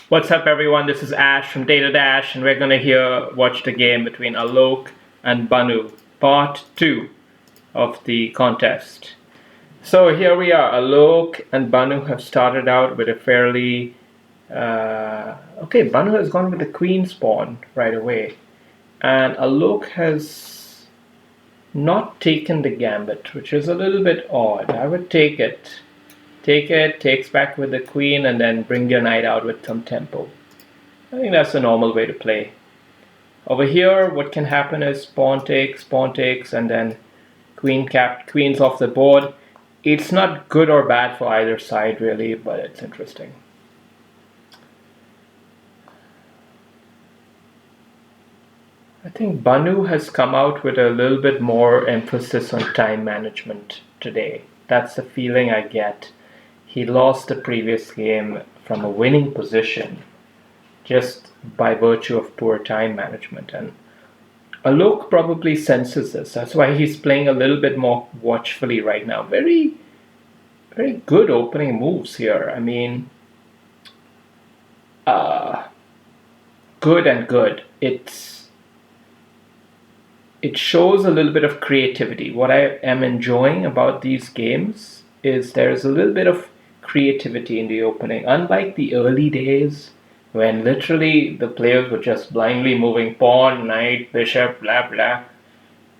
What's up, everyone? This is Ash from Data Dash, and we're going to watch the game between Alok and Banu, part 2 of the contest. So here we are. Alok and Banu have started out with a fairly... okay, Banu has gone with the queen's pawn right away. And Alok has not taken the gambit, which is a little bit odd. I would take it. Take it, takes back with the queen, and then bring your knight out with some tempo. I think that's a normal way to play. Over here, what can happen is pawn takes, and then queen's off the board. It's not good or bad for either side, really, but it's interesting. I think Banu has come out with a little bit more emphasis on time management today. That's the feeling I get. He lost the previous game from a winning position just by virtue of poor time management, and Alok probably senses this. That's why he's playing a little bit more watchfully right now. Very, very good opening moves here. I mean, good and good. It shows a little bit of creativity. What I am enjoying about these games is there's a little bit of creativity in the opening. Unlike the early days when literally the players were just blindly moving pawn, knight, bishop, blah, blah.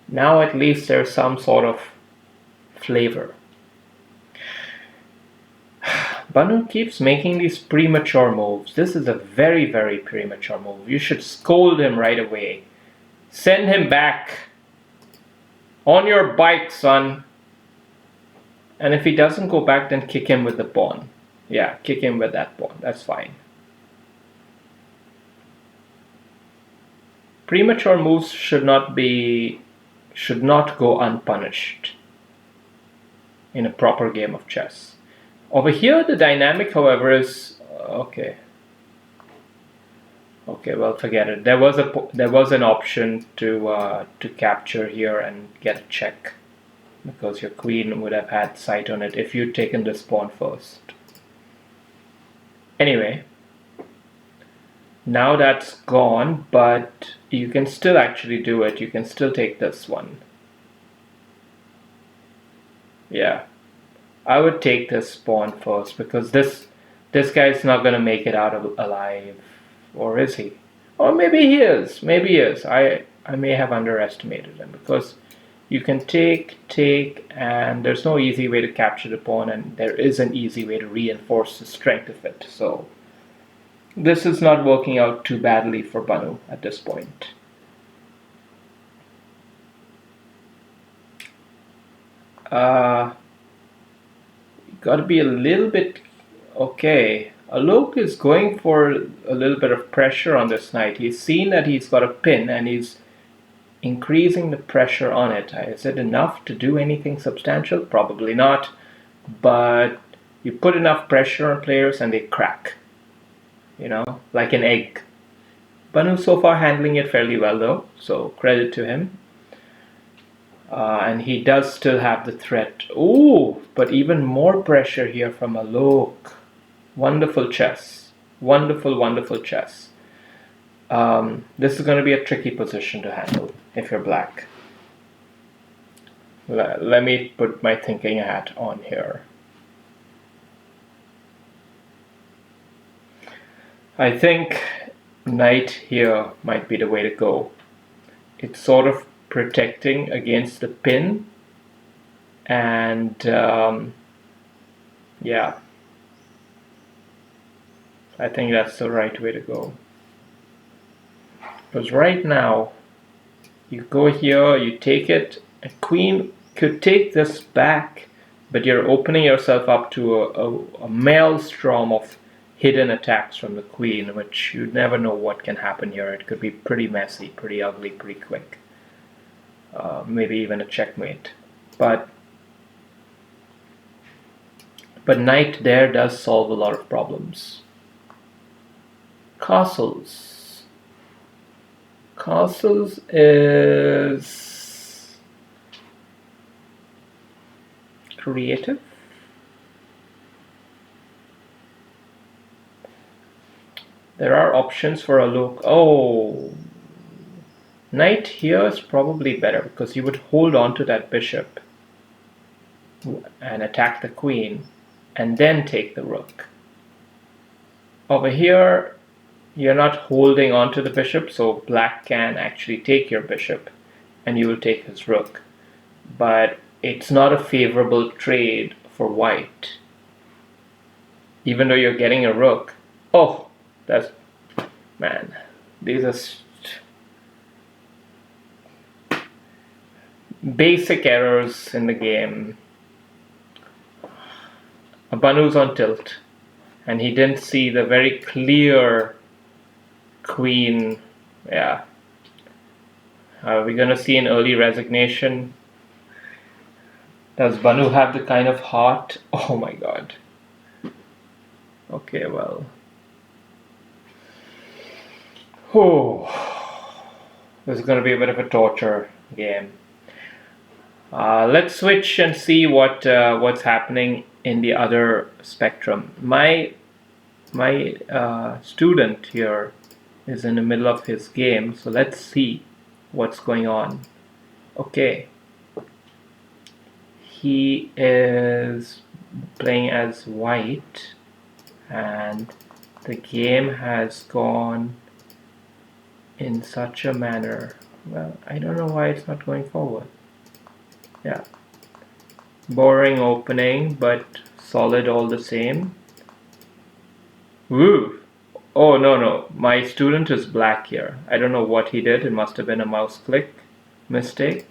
Now at least there's some sort of flavor. Banu keeps making these premature moves. This is a very, very premature move. You should scold him right away. Send him back. On your bike, son. And if he doesn't go back, then kick him with the pawn. Yeah, kick him with that pawn. That's fine. Premature moves should not go unpunished in a proper game of chess. Over here, the dynamic, however, is okay. Okay, well, forget it. There was an option to capture here and get a check, because your queen would have had sight on it if you'd taken this pawn first. Anyway, now that's gone, but you can still actually do it. You can still take this one. Yeah, I would take this pawn first, because this guy's not going to make it out alive. Or is he? Or maybe he is. Maybe he is. I may have underestimated him, because you can take, and there's no easy way to capture the pawn, and there is an easy way to reinforce the strength of it. So this is not working out too badly for Banu at this point. Got to be a little bit... Okay, Alok is going for a little bit of pressure on this knight. He's seen that he's got a pin, and he's increasing the pressure on it. Is it enough to do anything substantial? Probably not. But you put enough pressure on players and they crack. You know, like an egg. Banu so far handling it fairly well though, so credit to him. And he does still have the threat. Ooh, but even more pressure here from Alok. Wonderful chess. Wonderful, wonderful chess. This is going to be a tricky position to handle if you're black. Let me put my thinking hat on here. I think knight here might be the way to go. It's sort of protecting against the pin, and yeah, I think that's the right way to go. Because right now, you go here, you take it, a queen could take this back, but you're opening yourself up to a maelstrom of hidden attacks from the queen, which you never know what can happen here. It could be pretty messy, pretty ugly, pretty quick. Maybe even a checkmate. But knight there does solve a lot of problems. Castles. Castles is creative. There are options for Alok. Oh, knight here is probably better because you would hold on to that bishop and attack the queen and then take the rook. Over here, you're not holding on to the bishop, so black can actually take your bishop and you will take his rook. But it's not a favorable trade for white. Even though you're getting a rook. Oh, that's... man, these are basic errors in the game. Banu's on tilt, and he didn't see the very clear queen. Yeah. Are we gonna see an early resignation? Does Banu have the kind of heart? Oh my god. Okay, well. Oh, this is gonna be a bit of a torture game. Let's switch and see what's happening in the other spectrum. My student here is in the middle of his game, so let's see what's going on. Okay, he is playing as white, and the game has gone in such a manner. Well, I don't know why it's not going forward. Yeah, boring opening, but solid all the same. Woo! Oh no, my student is black here. I don't know what he did. It must have been a mouse click mistake.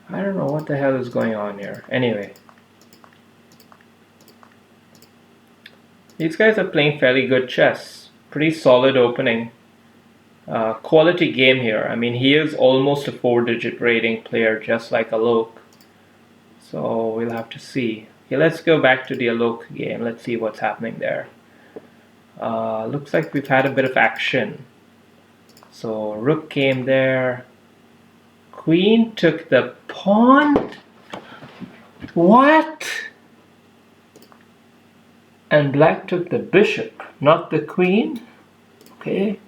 I don't know what the hell is going on here. Anyway, these guys are playing fairly good chess. Pretty solid opening. Quality game here. I mean, he is almost a 4-digit rating player, just like Alok. So we'll have to see. Okay, let's go back to the Alok game. Let's see what's happening there. Looks like we've had a bit of action. So rook came there. Queen took the pawn. What? And black took the bishop, not the queen. Okay.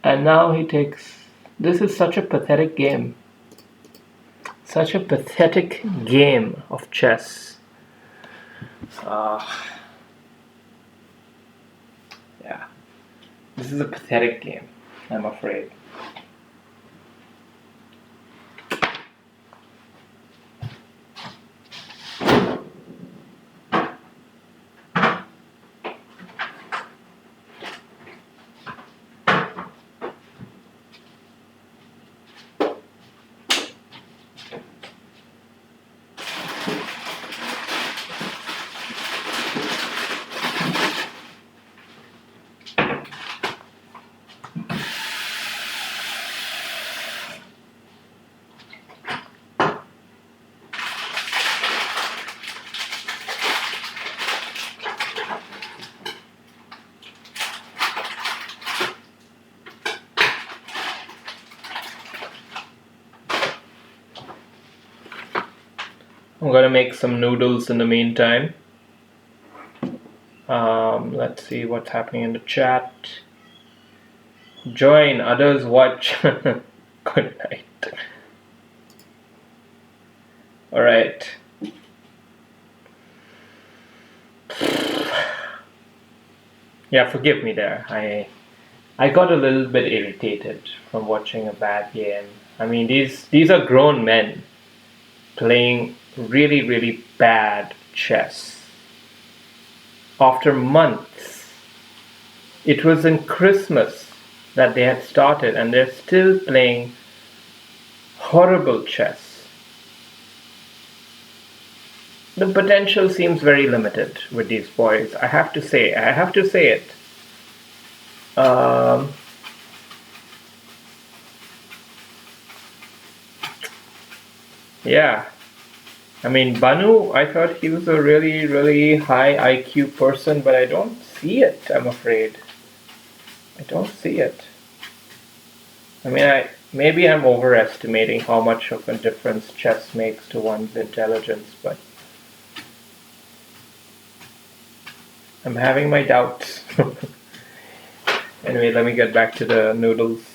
And now he takes... This is such a pathetic game. Such a pathetic game of chess. Yeah. This is a pathetic game, I'm afraid. I'm gonna make some noodles in the meantime. Let's see what's happening in the chat. Join, others watch. Good night. Alright. Yeah, forgive me there. I got a little bit irritated from watching a bad game. I mean, these are grown men playing really bad chess. After months, it was in Christmas that they had started and they're still playing horrible chess. The potential seems very limited with these boys. I have to say it. Yeah. I mean, Banu, I thought he was a really high IQ person, but I don't see it, I'm afraid. I don't see it. I mean, maybe I'm overestimating how much of a difference chess makes to one's intelligence, but I'm having my doubts. Anyway, let me get back to the noodles.